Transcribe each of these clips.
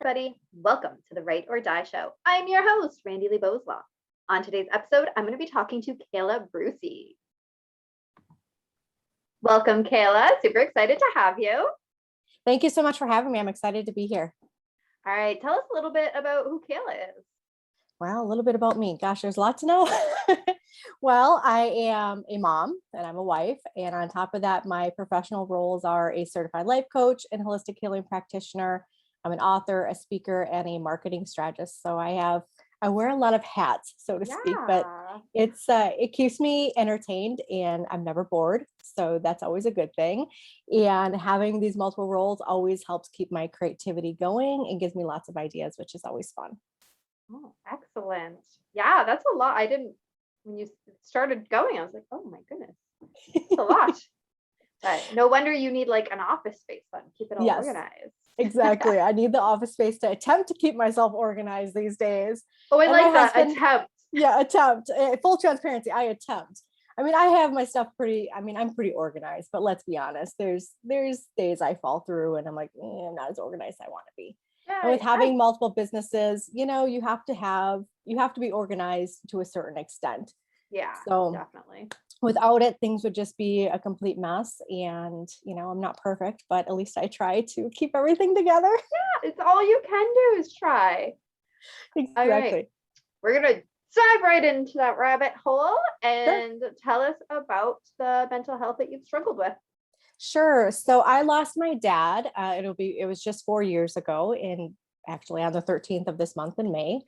Everybody, welcome to the Write or Die Show. I'm your host, Randi-lee. On today's episode, I'm going to be talking to Kayla Brissi. Welcome, Kayla. Super excited to have you. Thank you so much for having me. I'm excited to be here. All right, tell us a little bit about who Kayla is. Well, a little bit about me. Gosh, there's a lot to know. Well, I am a mom and I'm a wife. And on top of that, my professional roles are a certified life coach and holistic healing practitioner. I'm an author, a speaker, and a marketing strategist. So I wear a lot of hats, so to speak, but it keeps me entertained and I'm never bored. So that's always a good thing. And having these multiple roles always helps keep my creativity going and gives me lots of ideas, which is always fun. Oh, excellent. Yeah, that's a lot. When you started going, I was like, oh my goodness, it's a lot. But no wonder you need like an office space then, keep it all organized. Exactly. I need the office space to attempt to keep myself organized these days. Oh, I like that. Attempt. Yeah, attempt. Full transparency, I attempt. I mean, I have my stuff I'm pretty organized, but let's be honest, there's days I fall through and I'm like, I'm not as organized as I want to be. Yeah, and with having multiple businesses, you have to be organized to a certain extent. Yeah, so definitely. Without it, things would just be a complete mess. And, I'm not perfect, but at least I try to keep everything together. Yeah, it's all you can do is try. Exactly. All right. We're going to dive right into that rabbit hole and tell us about the mental health that you've struggled with. Sure. So I lost my dad. It was just 4 years ago, actually on the 13th of this month in May.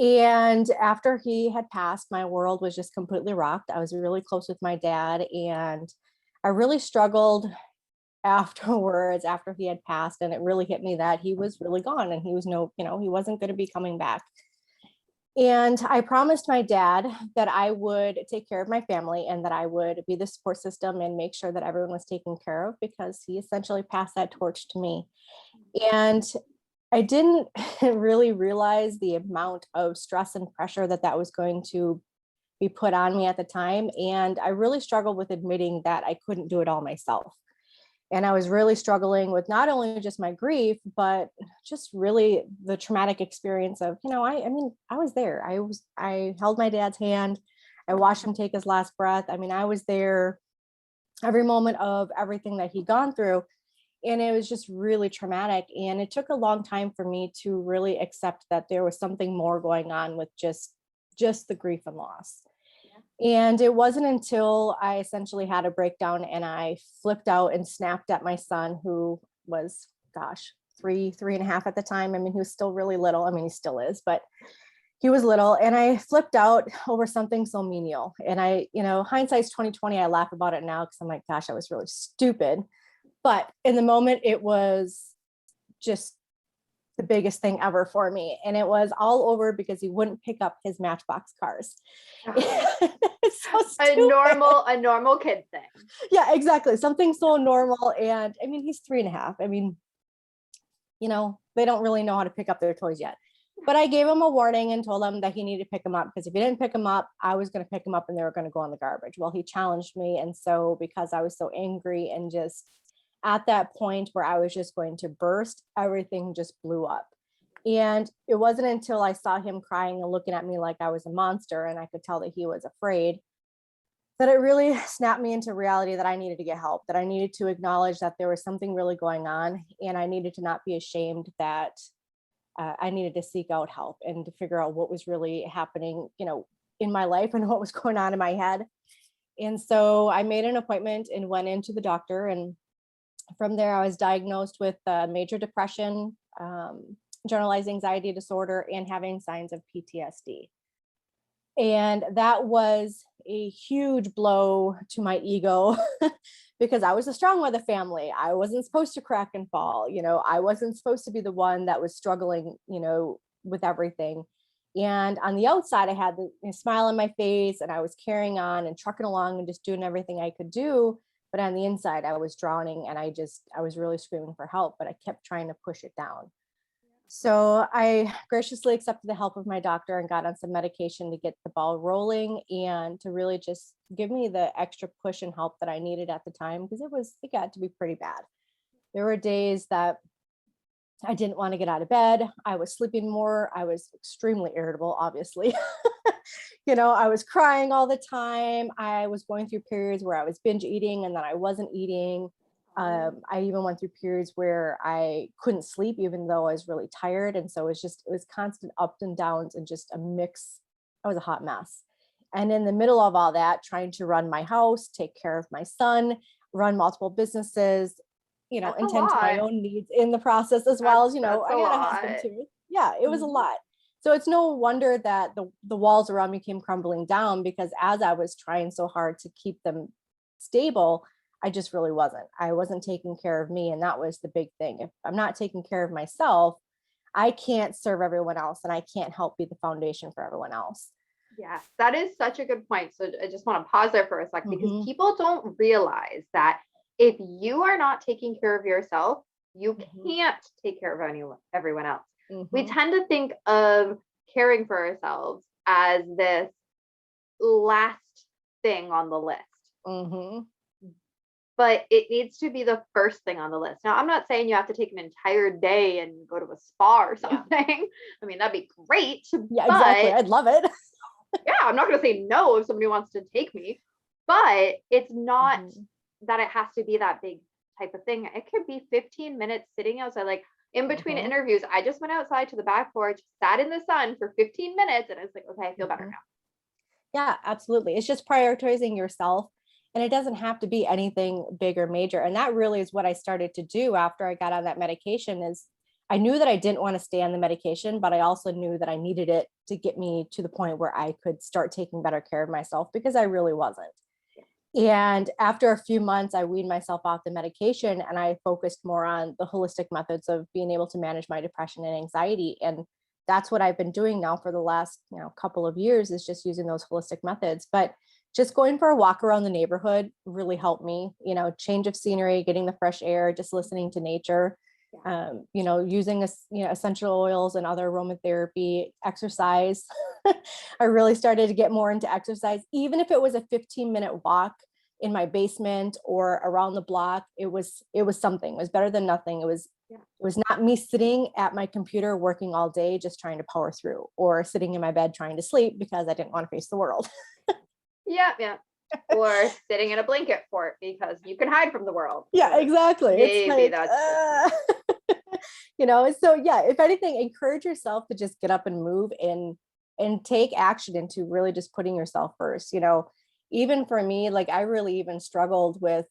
And after he had passed, my world was just completely rocked. I was really close with my dad and I really struggled afterwards after he had passed. And it really hit me that he was really gone and he was he wasn't going to be coming back. And I promised my dad that I would take care of my family and that I would be the support system and make sure that everyone was taken care of because he essentially passed that torch to me. And I didn't really realize the amount of stress and pressure that was going to be put on me at the time. And I really struggled with admitting that I couldn't do it all myself. And I was really struggling with not only just my grief, but just really the traumatic experience of, I was there. I held my dad's hand. I watched him take his last breath. I was there every moment of everything that he'd gone through. And it was just really traumatic. And it took a long time for me to really accept that there was something more going on with just the grief and loss. Yeah. And it wasn't until I essentially had a breakdown and I flipped out and snapped at my son, who was, three and a half at the time. He was still really little. He still is, but he was little. And I flipped out over something so menial. And hindsight's 2020. I laugh about it now because I'm like, gosh, I was really stupid. But in the moment, it was just the biggest thing ever for me. And it was all over because he wouldn't pick up his Matchbox cars. It's so stupid. A normal kid thing. Yeah, exactly. Something so normal. And he's 3.5. They don't really know how to pick up their toys yet. But I gave him a warning and told him that he needed to pick him up because if he didn't pick him up, I was going to pick him up and they were going to go in the garbage. Well, he challenged me. And so because I was so angry and just at that point where I was just going to burst, everything just blew up. And it wasn't until I saw him crying and looking at me like I was a monster and I could tell that he was afraid that it really snapped me into reality that I needed to get help, that I needed to acknowledge that there was something really going on and I needed to not be ashamed that I needed to seek out help and to figure out what was really happening, in my life and what was going on in my head. And so I made an appointment and went into the doctor, and from there, I was diagnosed with major depression, generalized anxiety disorder, and having signs of PTSD. And that was a huge blow to my ego because I was the strong one of the family. I wasn't supposed to crack and fall. I wasn't supposed to be the one that was struggling, with everything. And on the outside, I had the smile on my face and I was carrying on and trucking along and just doing everything I could do. But on the inside, I was drowning and I was really screaming for help, but I kept trying to push it down. So I graciously accepted the help of my doctor and got on some medication to get the ball rolling and to really just give me the extra push and help that I needed at the time, because it got to be pretty bad. There were days that I didn't want to get out of bed. I was sleeping more. I was extremely irritable, obviously. I was crying all the time. I was going through periods where I was binge eating and then I wasn't eating. I even went through periods where I couldn't sleep, even though I was really tired. And so it was constant ups and downs and just a mix. I was a hot mess. And in the middle of all that, trying to run my house, take care of my son, run multiple businesses, That's a and tend to my lot. own needs in the process, as well as, That's I a got a lot. husband too. Yeah, it was a Mhm. lot. So it's no wonder that the walls around me came crumbling down, because as I was trying so hard to keep them stable, I just really wasn't. I wasn't taking care of me. And that was the big thing. If I'm not taking care of myself, I can't serve everyone else, and I can't help be the foundation for everyone else. Yes, that is such a good point. So I just want to pause there for a second, because Mhm. people don't realize that if you are not taking care of yourself, you Mhm. can't take care of everyone else. We Mhm. tend to think of caring for ourselves as this last thing on the list, Mhm. but it needs to be the first thing on the list. Now, I'm not saying you have to take an entire day and go to a spa or Yeah. something. I mean, that'd be great, Yeah, exactly. but I'd love it. yeah, I'm not going to say no if somebody wants to take me, but it's not Mhm. that it has to be that big type of thing. It could be 15 minutes sitting outside, like in between Mhm. interviews. I just went outside to the back porch, sat in the sun for 15 minutes, and I was like, okay, I feel better Mhm. now. Yeah, absolutely. It's just prioritizing yourself, and it doesn't have to be anything big or major. And that really is what I started to do after I got on that medication. Is I knew that I didn't want to stay on the medication, but I also knew that I needed it to get me to the point where I could start taking better care of myself, because I really wasn't. And after a few months, I weaned myself off the medication and I focused more on the holistic methods of being able to manage my depression and anxiety. And that's what I've been doing now for the last, couple of years, is just using those holistic methods. But just going for a walk around the neighborhood really helped me, change of scenery, getting the fresh air, just listening to nature, Yeah. using essential oils and other aromatherapy, exercise. I really started to get more into exercise, even if it was a 15-minute walk in my basement or around the block. It was something. It was better than nothing. Yeah. It was not me sitting at my computer working all day just trying to power through, or sitting in my bed trying to sleep because I didn't want to face the world. Yeah. Yeah. Or sitting in a blanket fort because you can hide from the world. Yeah, exactly. It's Maybe like, that's just so yeah, if anything, encourage yourself to just get up and move and take action into really just putting yourself first. Even for me, like I really even struggled with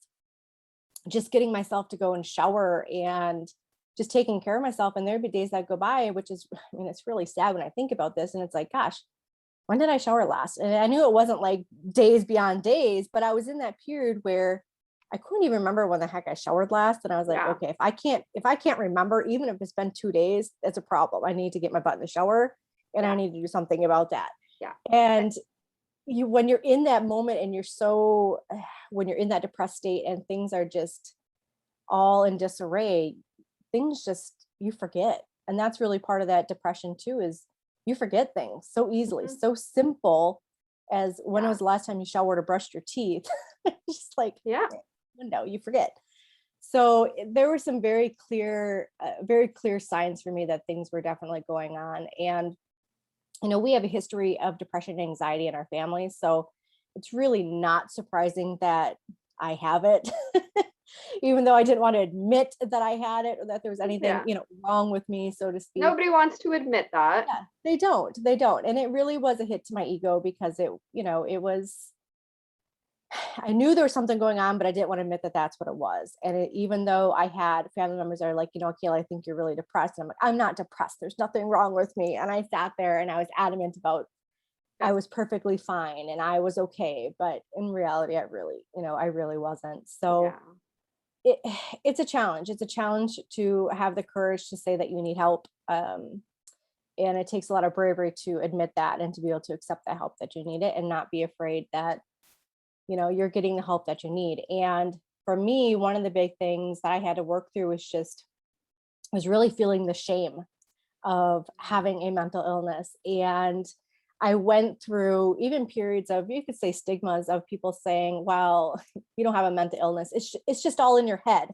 just getting myself to go and shower and just taking care of myself. And there'd be days that go by, which is, I mean, it's really sad when I think about this. And it's like, gosh, when did I shower last? And I knew it wasn't like days beyond days, but I was in that period where I couldn't even remember when the heck I showered last. And I was like, yeah. okay, if I can't remember, even if it's been 2 days, that's a problem. I need to get my butt in the shower, and I Yeah. need to do something about that. Yeah. And when you're in that moment and when you're in that depressed state and things are just all in disarray, things just, you forget. And that's really part of that depression too, is you forget things so easily. Mhm. So simple as when Yeah. was the last time you showered or brushed your teeth. Just like Yeah. window, you forget. So there were some very clear signs for me that things were definitely going on. And we have a history of depression and anxiety in our family, so it's really not surprising that I have it. Even though I didn't want to admit that I had it, or that there was anything, Yeah. wrong with me, so to speak. Nobody wants to admit that. Yeah, they don't. And it really was a hit to my ego, because it was, I knew there was something going on, but I didn't want to admit that that's what it was. And even though I had family members that are like, Kayla, I think you're really depressed. And I'm like, I'm not depressed. There's nothing wrong with me. And I sat there and I was adamant about I Yeah. was perfectly fine and I was okay. But in reality, I really wasn't. So Yeah. it, it's a challenge. It's a challenge to have the courage to say that you need help. And it takes a lot of bravery to admit that and to be able to accept the help that you need it, and not be afraid that you're getting the help that you need. And for me, one of the big things that I had to work through was really feeling the shame of having a mental illness. And I went through even periods of, you could say, stigmas of people saying, well, you don't have a mental illness, it's just all in your head.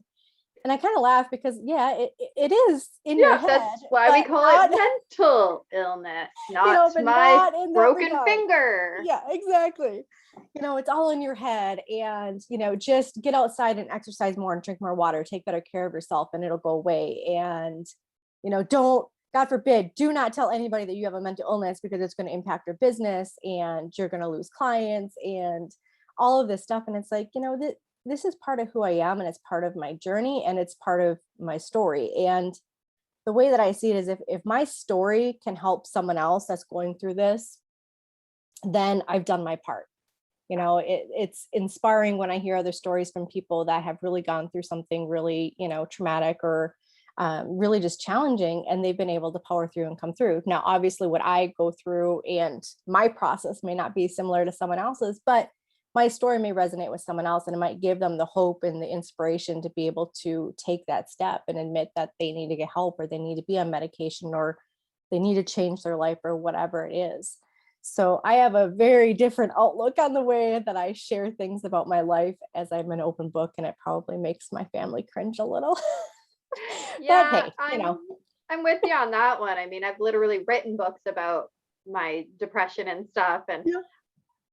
And I kind of laugh because it is in your Yeah, head, that's why we but call not, it mental illness, you not know, but my not in that broken regard. finger. Yeah, exactly. You know, it's all in your head, and, you know, just get outside and exercise more and drink more water, take better care of yourself, and it'll go away. And, you know, don't, God forbid, do not tell anybody that you have a mental illness, because it's going to impact your business and you're going to lose clients and all of this stuff. And it's like, you know, this is part of who I am, and it's part of my journey, and it's part of my story. And the way that I see it is, if my story can help someone else that's going through this, then I've done my part. You know, it's inspiring when I hear other stories from people that have really gone through something really, you know, traumatic or really just challenging, and they've been able to power through and come through. Now, obviously, what I go through and my process may not be similar to someone else's, but my story may resonate with someone else, and it might give them the hope and the inspiration to be able to take that step and admit that they need to get help, or they need to be on medication, or they need to change their life, or whatever it is. So I have a very different outlook on the way that I share things about my life, as I'm an open book, and it probably makes my family cringe a little. But Yeah, hey, you know, I'm with you on that one. I mean, I've literally written books about my depression and stuff, and yeah,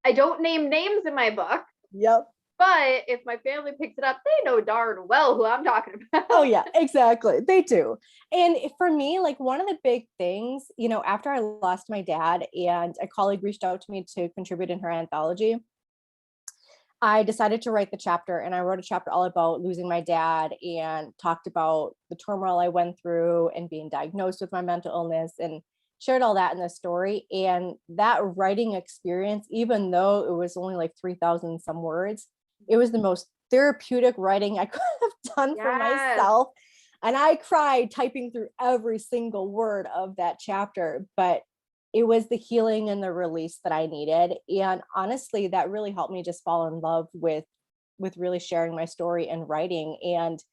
I don't name names in my book, yep. but if my family picks it up, they know darn well who I'm talking about. Oh yeah, exactly. They do. And for me, like, one of the big things, you know, after I lost my dad and a colleague reached out to me to contribute in her anthology, I decided to write the chapter, and I wrote a chapter all about losing my dad and talked about the turmoil I went through and being diagnosed with my mental illness, and shared all that in the story. And that writing experience, even though it was only like 3,000 some words, it was the most therapeutic writing I could have done for Yes. myself. And I cried typing through every single word of that chapter, but it was the healing and the release that I needed. And honestly, that really helped me just fall in love with really sharing my story and writing, and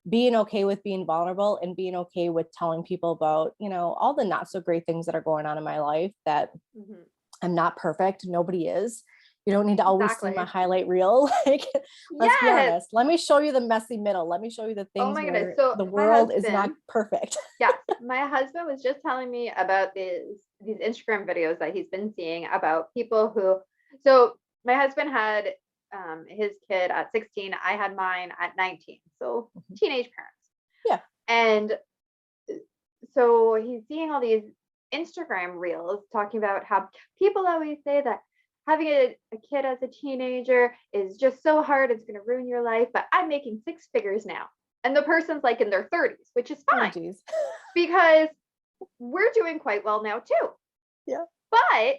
being okay with being vulnerable, and being okay with telling people about, you know, all the not so great things that are going on in my life, that Mhm. I'm not perfect. Nobody is. You don't need to always see my Exactly. highlight reel. Like, let's be Yes. honest. Let me show you the messy middle. Let me show you the Oh things my goodness. where So the my world is not husband, perfect. yes, my husband was just telling me about these Instagram videos that he's been seeing about people who, so my husband had his kid at 16. I had mine at 19. So teenage parents. Yeah. And so he's seeing all these Instagram reels talking about how people always say that having a kid as a teenager is just so hard, it's going to ruin your life. But I'm making six figures now. And the person's like in their 30s, which is Oh, fine geez. because we're doing quite well now too. Yeah. But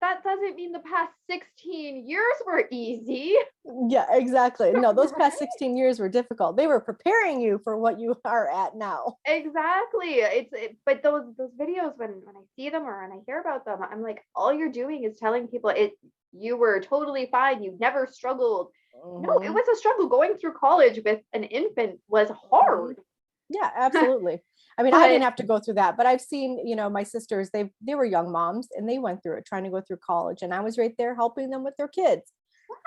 that doesn't mean the past 16 years were easy. Yeah, exactly. No, those Right? past 16 years were difficult. They were preparing you for what you are at now. Exactly. But those videos, when I see them or when I hear about them, I'm like, all you're doing is telling people you were totally fine. You never struggled. No, it Mhm, was a struggle. Going through college with an infant was mhm. hard. Yeah, absolutely. I mean, I didn't But have to go through that, but I've seen, you know, my sisters, they were young moms, and they went through it, trying to go through college, and I was right there helping them with their kids.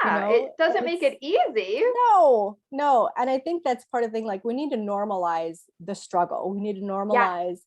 You yeah, know, it doesn't make it's it easy. no, no. And I think that's part of the thing. Like, we need to normalize the struggle. We need to Yeah. normalize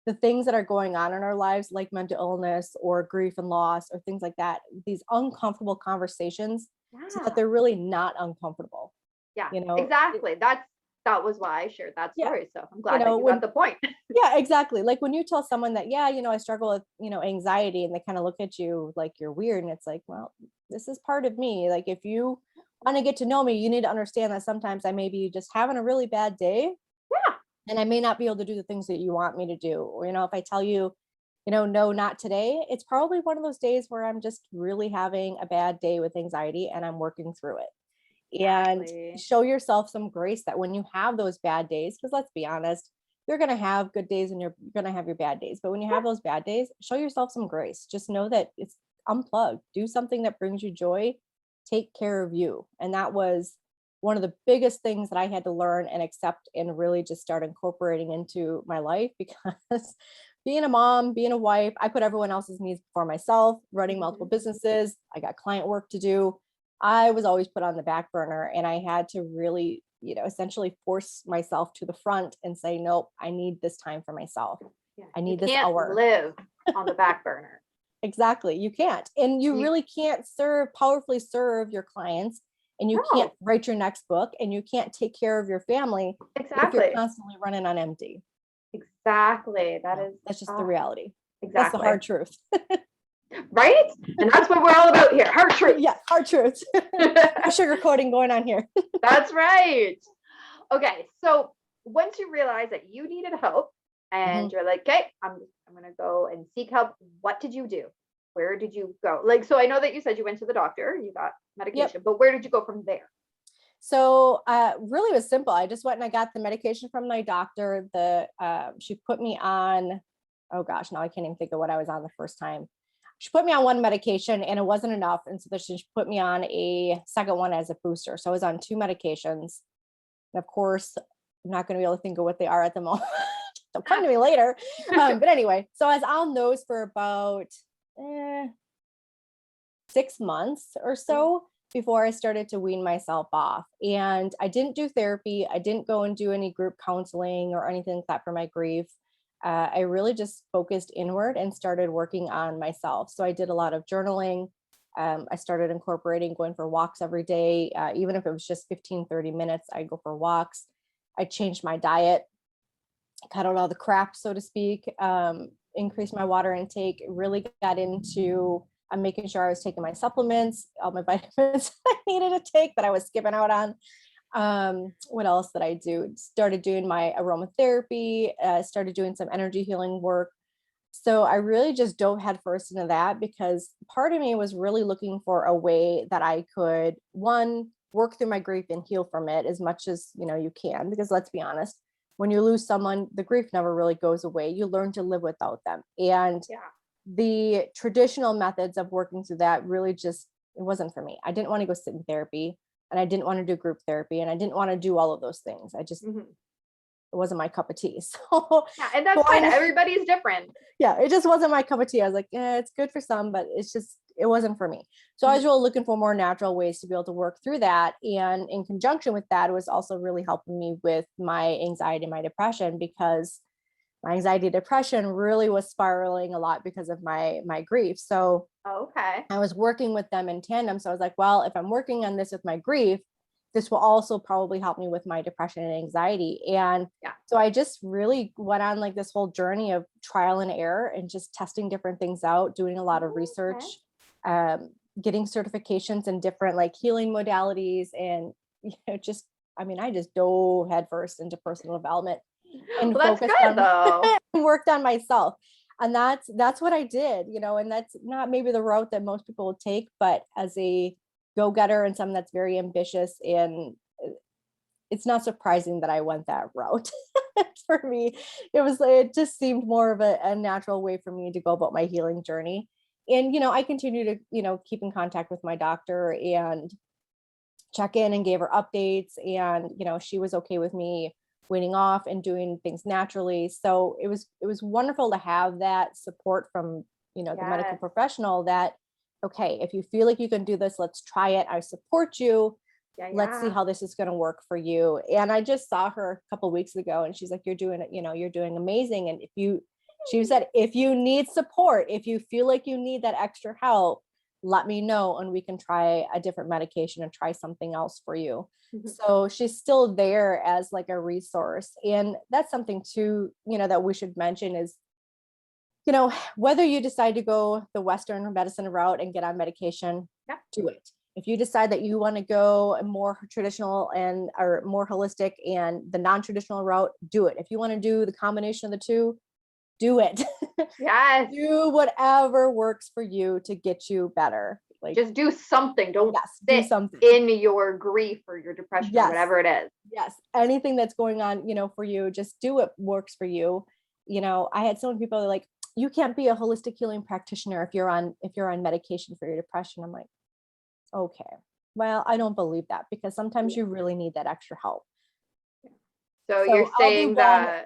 the things that are going on in our lives, like mental illness or grief and loss or things like that, these uncomfortable conversations, so that Yeah. they're really not uncomfortable. Yeah, You know, exactly. That was why I shared that yeah, story. So I'm you glad that know, you got when, the point. yeah, exactly. Like, when you tell someone that, yeah, you know, I struggle with, you know, anxiety, and they kind of look at you like you're weird. And it's like, well, this is part of me. Like, if you want to get to know me, you need to understand that sometimes I may be just having a really bad day, Yeah. and I may not be able to do the things that you want me to do. Or, you know, if I tell you, you know, no, not today, it's probably one of those days where I'm just really having a bad day with anxiety, and I'm working through it. And Exactly. show yourself some grace that when you have those bad days, because let's be honest, you're going to have good days and you're going to have your bad days. But when you Yeah. have those bad days, show yourself some grace. Just know that it's unplugged. Do something that brings you joy. Take care of you. And that was one of the biggest things that I had to learn and accept, and really just start incorporating into my life, because being a mom, being a wife, I put everyone else's needs before myself, running multiple Mhm. businesses. I got client work to do. I was always put on the back burner, and I had to really essentially force myself to the front and say, nope, I need this time for myself. Yeah. I need You this can't hour. live on the back burner. Exactly. You can't. And you really can't powerfully serve your clients, and you can't write your next book, and you can't take care of your family if you're constantly running on empty. Exactly. That's just the reality. Exactly. That's the hard truth. Right? And that's what we're all about here. Hard truth. Yeah, hard truth. No sugarcoating going on here. That's right. Okay. So once you realize that you needed help and you're like, okay, I'm going to go and seek help. What did you do? Where did you go? Like, so I know that you said you went to the doctor, you got medication, but where did you go from there? So really it was simple. I just went and I got the medication from my doctor. She put me on, oh gosh, now I can't even think of what I was on the first time. She put me on one medication and it wasn't enough. And so she put me on a second one as a booster. So I was on 2 medications. And of course, I'm not going to be able to think of what they are at the moment. They'll come to me later. But anyway, so I was on those for about 6 months or so before I started to wean myself off. And I didn't do therapy. I didn't go and do any group counseling or anything like that for my grief. I really just focused inward and started working on myself. So I did a lot of journaling. I started incorporating going for walks every day. Even if it was just 15, 30 minutes, I'd go for walks. I changed my diet, cut out all the crap, so to speak, increased my water intake, really got into making sure I was taking my supplements, all my vitamins I needed to take that I was skipping out on. What else did I do? Started doing my aromatherapy, started doing some energy healing work. So I really just dove headfirst into that because part of me was really looking for a way that I could, one, work through my grief and heal from it as much as, you can, because let's be honest, when you lose someone, the grief never really goes away. You learn to live without them. And the traditional methods of working through that really it wasn't for me. I didn't want to go sit in therapy, and I didn't want to do group therapy, and I didn't want to do all of those things. I just, it wasn't my cup of tea. So yeah, and that's fine. Everybody's different. Yeah, it just wasn't my cup of tea. I was like, it's good for some, but it wasn't for me. So I was really looking for more natural ways to be able to work through that. And in conjunction with that, it was also really helping me with my anxiety and my depression, because my anxiety depression really was spiraling a lot because of my grief. So I was working with them in tandem. So I was like, well, if I'm working on this with my grief, this will also probably help me with my depression and anxiety. And so I just really went on like this whole journey of trial and error and just testing different things out, doing a lot of research, getting certifications in different like healing modalities. And, I just dove headfirst into personal development and focused on and worked on myself. And that's what I did, and that's not maybe the route that most people would take, but as a go-getter and someone that's very ambitious, and it's not surprising that I went that route. For me, it just seemed more of a natural way for me to go about my healing journey. And, I continue to, keep in contact with my doctor and check in and gave her updates. And, she was okay with me weaning off and doing things naturally. So it was wonderful to have that support from, the medical professional that, okay, if you feel like you can do this, let's try it. I support you. Let's see how this is going to work for you. And I just saw her a couple of weeks ago, and she's like, you're doing it, you're doing amazing. And she said, if you need support, if you feel like you need that extra help, let me know and we can try a different medication and try something else for you. So she's still there as like a resource. And that's something too, that we should mention is, whether you decide to go the Western medicine route and get on medication, do it. If you decide that you want to go more traditional or more holistic and the non-traditional route, do it. If you want to do the combination of the two, do it. Yes. Do whatever works for you to get you better. Like, just do something. Don't do something in your grief or your depression or whatever it is. Yes. Anything that's going on, for you, just do what works for you. I had so many people like, you can't be a holistic healing practitioner if you're on medication for your depression. I'm like, okay, well, I don't believe that, because sometimes you really need that extra help. So you're saying that,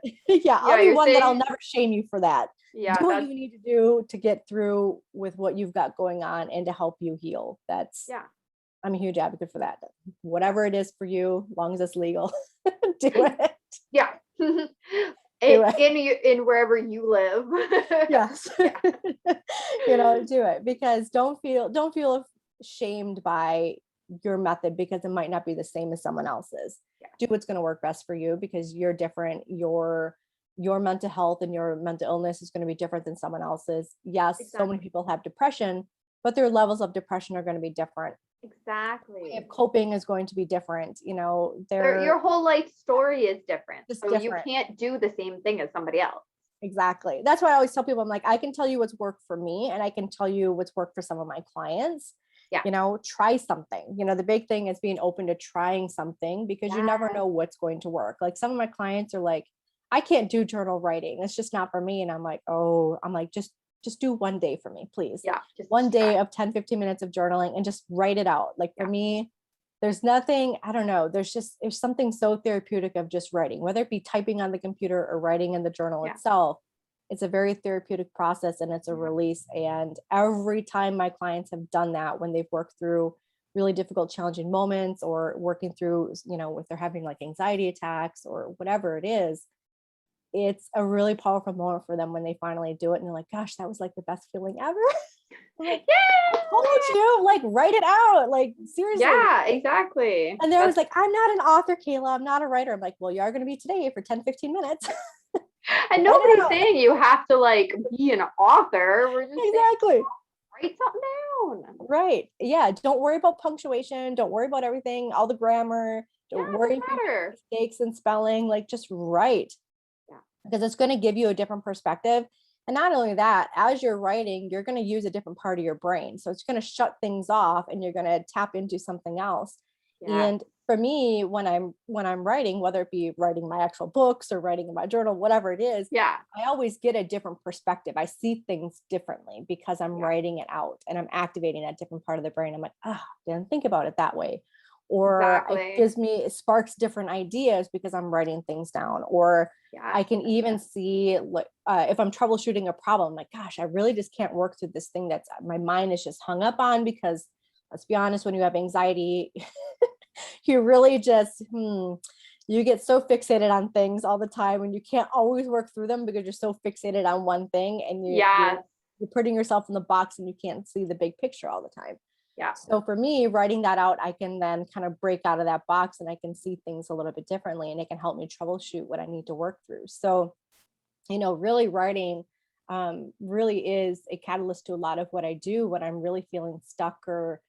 I'll be one that I'll never shame you for that. Yeah, do what you need to do to get through with what you've got going on and to help you heal. I'm a huge advocate for that. Whatever it is for you, as long as it's legal, do it. Yeah. In wherever you live. Yes. Do it, because don't feel shamed by your method because it might not be the same as someone else's. Yeah. Do what's going to work best for you because you're different. Your mental health and your mental illness is going to be different than someone else's. Yes, exactly. So many people have depression, but their levels of depression are going to be different. Exactly. Way of coping is going to be different. Your whole life story is different. So different. You can't do the same thing as somebody else. Exactly. That's why I always tell people, I'm like, I can tell you what's worked for me and I can tell you what's worked for some of my clients. Yeah. Try something. The big thing is being open to trying something because you never know what's going to work. Like some of my clients are like, I can't do journal writing. It's just not for me. And I'm like, just do one day for me, please. Yeah. Just one day of 10, 15 minutes of journaling and just write it out. Like for me, there's nothing, I don't know. There's something so therapeutic of just writing, whether it be typing on the computer or writing in the journal itself. It's a very therapeutic process and it's a release. And every time my clients have done that, when they've worked through really difficult, challenging moments or working through, if they're having like anxiety attacks or whatever it is, it's a really powerful moment for them when they finally do it. And they're like, gosh, that was like the best feeling ever. Like, I told you, like, write it out. Like, seriously. Yeah, exactly. And they're always like, I'm not an author, Kayla. I'm not a writer. I'm like, well, you are going to be today for 10, 15 minutes. And nobody's saying you have to like be an author. We're just exactly. Write something down. Right. Yeah. Don't worry about punctuation. Don't worry about everything, all the grammar. Don't worry about mistakes and spelling. Like, just write. Yeah. Because it's going to give you a different perspective. And not only that, as you're writing, you're going to use a different part of your brain. So it's going to shut things off and you're going to tap into something else. Yeah. And for me, when I'm writing, whether it be writing my actual books or writing in my journal, whatever it is, I always get a different perspective. I see things differently because I'm writing it out and I'm activating that different part of the brain. I'm like, didn't think about it that way. Or it sparks different ideas because I'm writing things down. Or I can even see if I'm troubleshooting a problem, like, gosh, I really just can't work through this thing that's my mind is just hung up on, because let's be honest, when you have anxiety, you really just, you get so fixated on things all the time and you can't always work through them because you're so fixated on one thing and you're putting yourself in the box and you can't see the big picture all the time. Yeah. So for me, writing that out, I can then kind of break out of that box and I can see things a little bit differently and it can help me troubleshoot what I need to work through. So, really writing really is a catalyst to a lot of what I do when I'm really feeling stuck or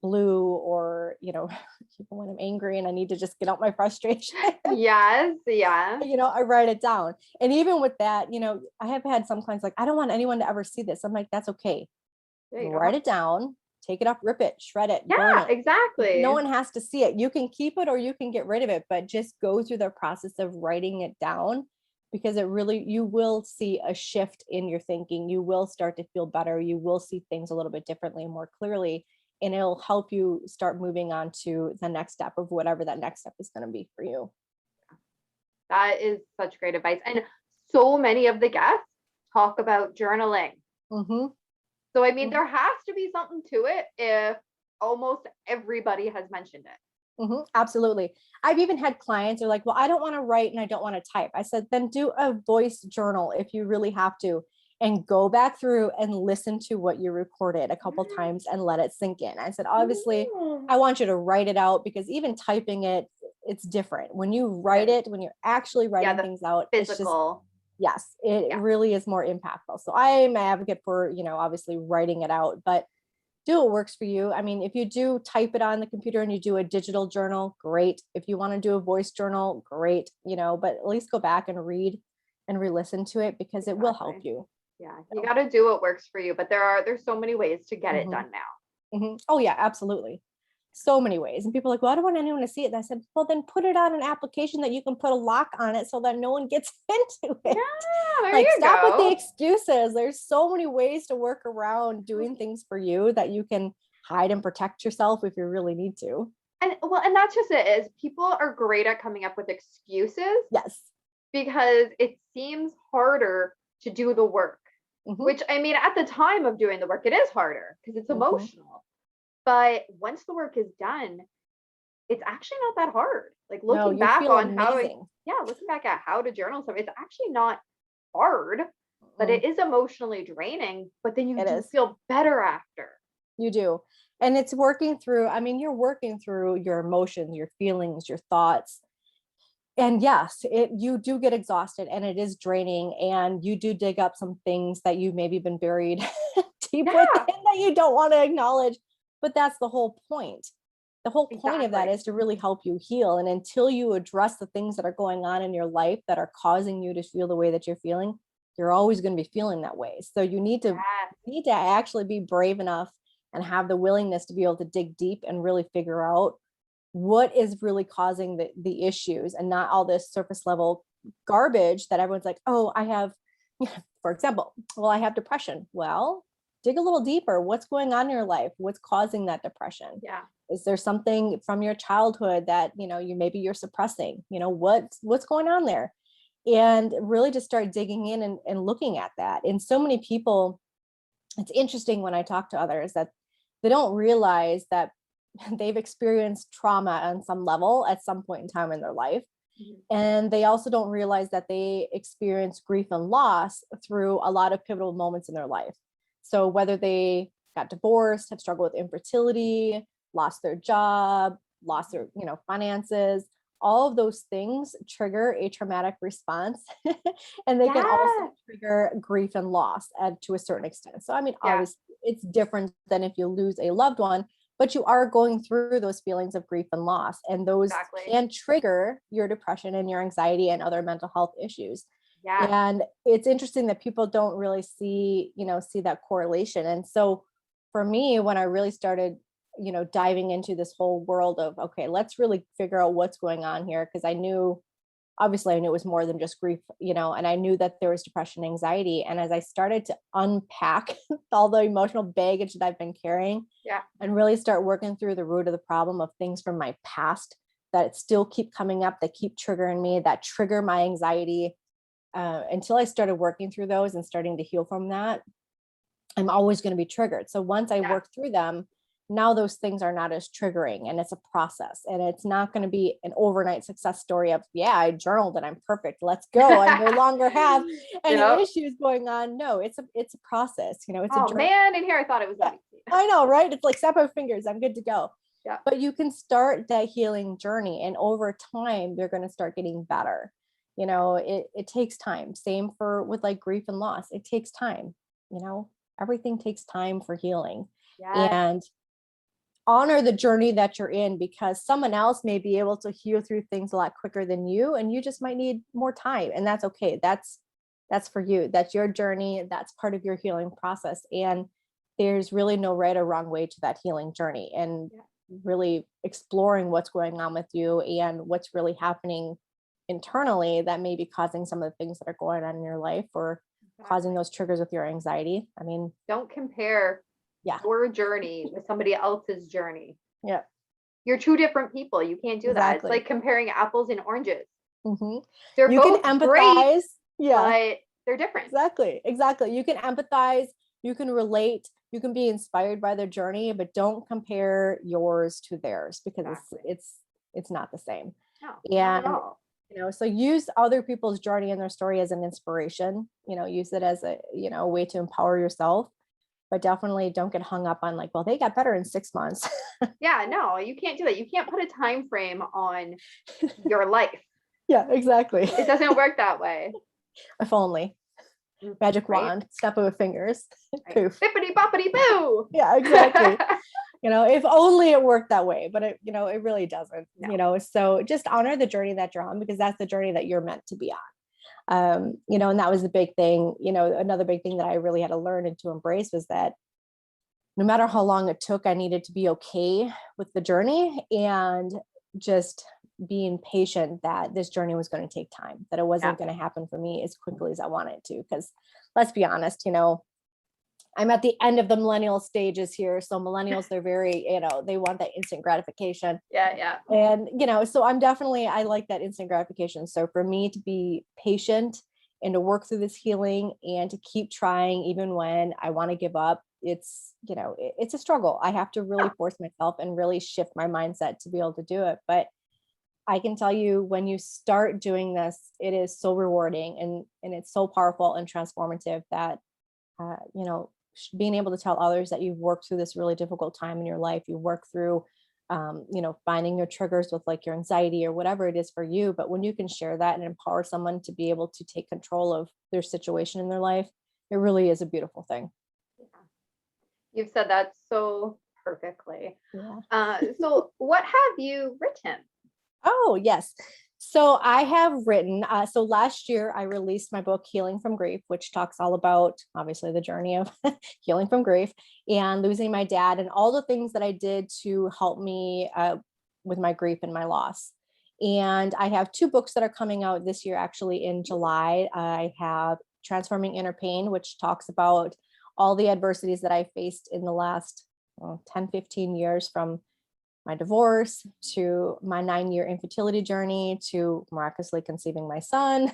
blue or, even when I'm angry and I need to just get out my frustration. Yes. Yeah. I write it down. And even with that, I have had some clients like, I don't want anyone to ever see this. I'm like, that's okay. Write it down. Take it up, rip it, shred it, burn it. Exactly. No one has to see it. You can keep it or you can get rid of it, but just go through the process of writing it down, because you will see a shift in your thinking. You will start to feel better. You will see things a little bit differently and more clearly, and it'll help you start moving on to the next step of whatever that next step is going to be for you. That is such great advice. And so many of the guests talk about journaling. Mm-hmm. So, I mean, there has to be something to it if almost everybody has mentioned it. Mm-hmm, absolutely. I've even had clients who are like, well, I don't want to write and I don't want to type. I said, then do a voice journal if you really have to, and go back through and listen to what you recorded a couple times and let it sink in. I said, obviously, I want you to write it out, because even typing it, it's different. When you write it, when you're actually writing things out, physical. Yes, it really is more impactful. So I'm an advocate for, obviously writing it out, but do what works for you. I mean, if you do type it on the computer and you do a digital journal, great. If you want to do a voice journal, great, but at least go back and read and re-listen to it, because it will help you. Yeah, you got to do what works for you, but there's so many ways to get it done now. Mm-hmm. Oh yeah, absolutely. So many ways. And people are like, well, I don't want anyone to see it. And I said, well, then put it on an application that you can put a lock on it so that no one gets into it. Yeah, there you stop go. with the excuses. There's so many ways to work around doing things for you that you can hide and protect yourself if you really need to. And that's just it, is people are great at coming up with excuses. Yes. Because it seems harder to do the work, which, I mean, at the time of doing the work, it is harder because it's emotional. But once the work is done, it's actually not that hard. Like No, looking you back feel on amazing. looking back at how to journal stuff, it's actually not hard, but Mm, it is emotionally draining. But then you it do is. feel better after. You do. And it's working through, I mean, you're working through your emotions, your feelings, your thoughts. And yes, you do get exhausted and it is draining, and you do dig up some things that you've maybe been buried deep within Yeah, that you don't want to acknowledge. But that's the whole point. The whole point of that exactly. is to really help you heal. And until you address the things that are going on in your life that are causing you to feel the way that you're feeling, you're always going to be feeling that way. So Yes, you need to actually be brave enough and have the willingness to be able to dig deep and really figure out what is really causing the issues, and not all this surface level garbage that everyone's like, oh, I have, for example, well, I have depression. Well, dig a little deeper. What's going on in your life? What's causing that depression? yeah, Is there something from your childhood that, you're suppressing? What's going on there? And really just start digging in and looking at that. And so many people, it's interesting when I talk to others that they don't realize that they've experienced trauma on some level at some point in time in their life. mhm, And they also don't realize that they experience grief and loss through a lot of pivotal moments in their life. So whether they got divorced, have struggled with infertility, lost their job, lost their, finances, all of those things trigger a traumatic response. And they can also yeah, trigger grief and loss to a certain extent. So, I mean, yeah, obviously it's different than if you lose a loved one, but you are going through those feelings of grief and loss, and those exactly. can trigger your depression and your anxiety and other mental health issues. Yes, And it's interesting that people don't really see that correlation. And so for me, when I really started diving into this whole world of, okay, let's really figure out what's going on here, because obviously I knew it was more than just grief, and I knew that there was depression, anxiety. And as I started to unpack all the emotional baggage that I've been carrying yeah, and really start working through the root of the problem of things from my past that still keep coming up, that keep triggering me, that trigger my anxiety, until I started working through those and starting to heal from that, I'm always going to be triggered. So once I yeah. work through them, now those things are not as triggering, and it's a process, and it's not going to be an overnight success story of, yeah, I journaled and I'm perfect. Let's go. I no longer have any Yep. issues going on. No, it's a process, it's a Oh journey. man, in here I thought it was Yeah, that easy. I know, right? It's like snap of fingers, I'm good to go. Yeah. But you can start that healing journey, and over time you're going to start getting better. It takes time. Same for with like grief and loss. It takes time. Everything takes time for healing. Yes. And honor the journey that you're in, because someone else may be able to heal through things a lot quicker than you, and you just might need more time, and that's okay. That's for you. That's your journey. That's part of your healing process. And there's really no right or wrong way to that healing journey. And Yeah. really exploring what's going on with you and what's really happening internally that may be causing some of the things that are going on in your life, or causing Exactly. those triggers with your anxiety. I mean, Don't compare yeah, your journey with somebody else's journey. yeah, You're two different people. You can't do that. It's exactly. like comparing apples and oranges. Hmm. They're You can both great, empathize. Yeah, but they're different. exactly. You can empathize, you can relate, you can be inspired by their journey, but don't compare yours to theirs, because Exactly. it's not the same. No, not at And all. so use other people's journey and their story as an inspiration. Use it as a way to empower yourself, but definitely don't get hung up on like, well, they got better in 6 months. Yeah, no, you can't do that. You can't put a time frame on your life. Yeah, exactly. It doesn't work that way. If only. Magic Right? wand, snap of a fingers. Right. Poof. Bippity boppity boo. Yeah, exactly. If only it worked that way, but it really doesn't. No. So just honor the journey that you're on, because that's the journey that you're meant to be on. And that was the big thing. Another big thing that I really had to learn and to embrace was that no matter how long it took, I needed to be okay with the journey, and just being patient that this journey was going to take time, that it wasn't Yeah. going to happen for me as quickly as I wanted it to. Because let's be honest, I'm at the end of the millennial stages here. So millennials, they're very, they want that instant gratification. Yeah, yeah. And, so I like that instant gratification. So for me to be patient and to work through this healing and to keep trying, even when I want to give up, it's, it's a struggle. I have to really force myself and really shift my mindset to be able to do it. But I can tell you, when you start doing this, it is so rewarding and it's so powerful and transformative that, being able to tell others that you've worked through this really difficult time in your life, you work through, finding your triggers with like your anxiety or whatever it is for you. But when you can share that and empower someone to be able to take control of their situation in their life, it really is a beautiful thing. Yeah. You've said that so perfectly. Yeah. So what have you written? Oh, yes. So I have written, so last year I released my book, Healing from Grief, which talks all about obviously the journey of healing from grief and losing my dad and all the things that I did to help me with my grief and my loss. And I have 2 books that are coming out this year, actually in July. I have Transforming Inner Pain, which talks about all the adversities that I faced in the last 10, 15 years, from my divorce to my 9-year infertility journey to miraculously conceiving my son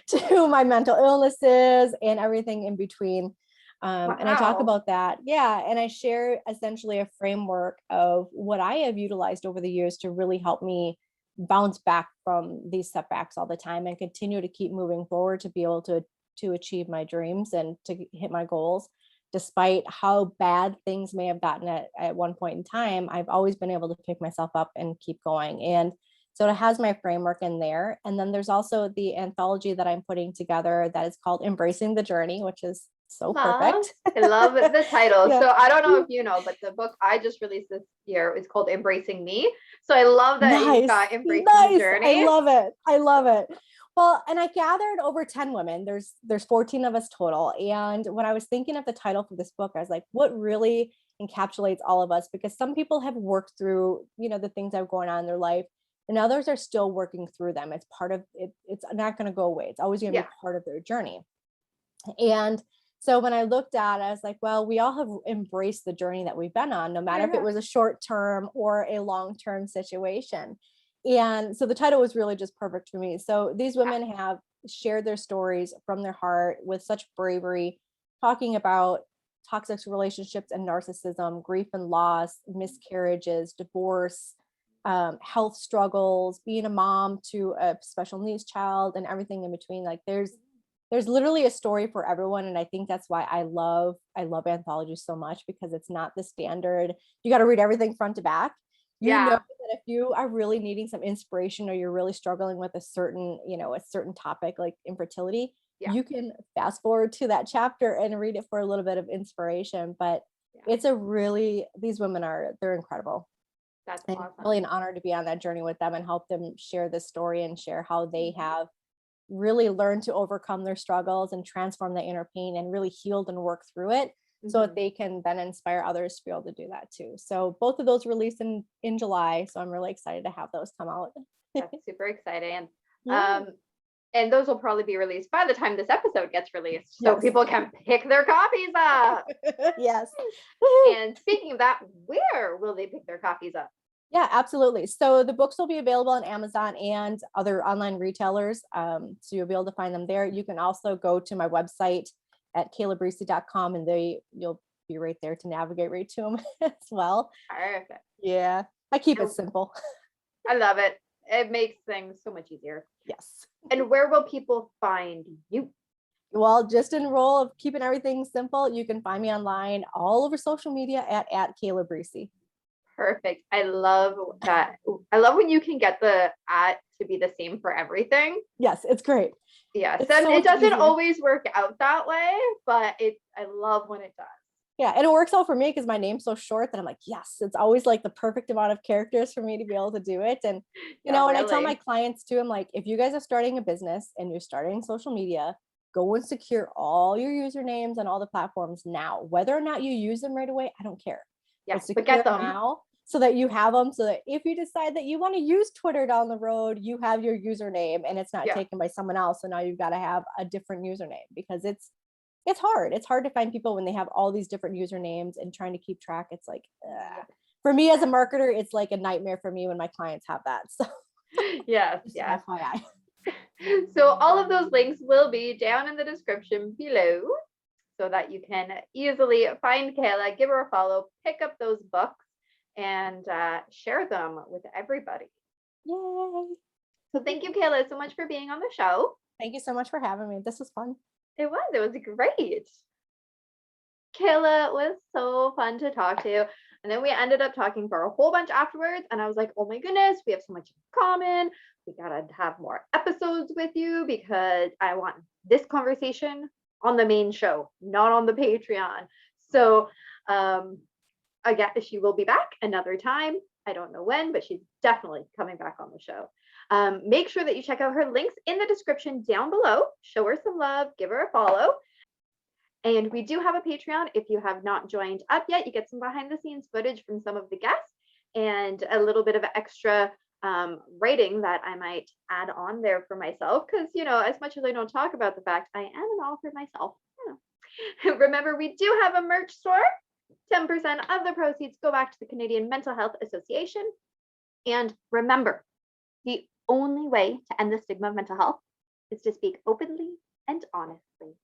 to my mental illnesses and everything in between. And I talk about that. Yeah. And I share essentially a framework of what I have utilized over the years to really help me bounce back from these setbacks all the time and continue to keep moving forward to be able to achieve my dreams and to hit my goals. Despite how bad things may have gotten at one point in time, I've always been able to pick myself up and keep going. And so it has my framework in there. And then there's also the anthology that I'm putting together that is called Embracing the Journey, which is so perfect. I love the title. Yeah. So I don't know if you know, but the book I just released this year is called Embracing Me. So I love that you've got Embracing the Journey. I love it. I love it. Well, and I gathered over 10 women. There's 14 of us total. And when I was thinking of the title for this book, I was like, what really encapsulates all of us? Because some people have worked through, the things that are going on in their life, and others are still working through them. It's part of it. It's not going to go away. It's always going to be part of their journey. And so when I looked at it, I was like, well, we all have embraced the journey that we've been on, no matter if it was a short term or a long-term situation. And so the title was really just perfect for me. So these women have shared their stories from their heart with such bravery, talking about toxic relationships and narcissism, grief and loss, miscarriages, divorce, health struggles, being a mom to a special needs child, and everything in between. Like there's literally a story for everyone. And I think that's why I love anthologies so much, because it's not the standard, you got to read everything front to back. You know that if you are really needing some inspiration, or you're really struggling with a certain topic like infertility, you can fast forward to that chapter and read it for a little bit of inspiration. But it's these women they're incredible. That's awesome. It's really an honor to be on that journey with them and help them share this story and share how they have really learned to overcome their struggles and transform the inner pain and really healed and work through it, so that they can then inspire others to be able to do that too. So both of those released in July. So I'm really excited to have those come out. That's super exciting. Yeah. And those will probably be released by the time this episode gets released, so people can pick their copies up. Yes. And speaking of that, where will they pick their copies up? Yeah, absolutely. So the books will be available on Amazon and other online retailers. So you'll be able to find them there. You can also go to my website at kaylabrissi.com, and you'll be right there to navigate right to them as well. Perfect. Yeah, I keep it simple. I love it. It makes things so much easier. Yes. And where will people find you? Well, just in role of keeping everything simple, you can find me online all over social media at Kayla Brissi. Perfect. I love that. I love when you can get the @ to be the same for everything. Yes, it's great. Yes, and it doesn't always work out that way, but I love when it does. Yeah, and it works out for me because my name's so short that I'm like, yes, it's always like the perfect amount of characters for me to be able to do it. And and I tell my clients too, I'm like, if you guys are starting a business and you're starting social media, go and secure all your usernames on all the platforms now. Whether or not you use them right away, I don't care. Yes, but get them now, so that you have them, so that if you decide that you want to use Twitter down the road, you have your username and it's not taken by someone else. So now you've got to have a different username, because it's hard. It's hard to find people when they have all these different usernames and trying to keep track. It's like, for me as a marketer, it's like a nightmare for me when my clients have that. So yes. FYI. So all of those links will be down in the description below. so that you can easily find Kayla, give her a follow, pick up those books, and share them with everybody. Yay. So thank you, Kayla, so much for being on the show. Thank you so much for having me. This was fun. It was great. Kayla was so fun to talk to. And then we ended up talking for a whole bunch afterwards. And I was like, oh my goodness, we have so much in common. We got to have more episodes with you because I want this conversation on the main show, not on the Patreon. So again, she will be back another time. I don't know when, but she's definitely coming back on the show. Make sure that you check out her links in the description down below. Show her some love, give her a follow. And we do have a Patreon. If you have not joined up yet, you get some behind the scenes footage from some of the guests and a little bit of extra writing that I might add on there for myself. Because, as much as I don't talk about the fact I am an author myself. Remember, we do have a merch store. 10% of the proceeds go back to the Canadian Mental Health Association. And remember, the only way to end the stigma of mental health is to speak openly and honestly.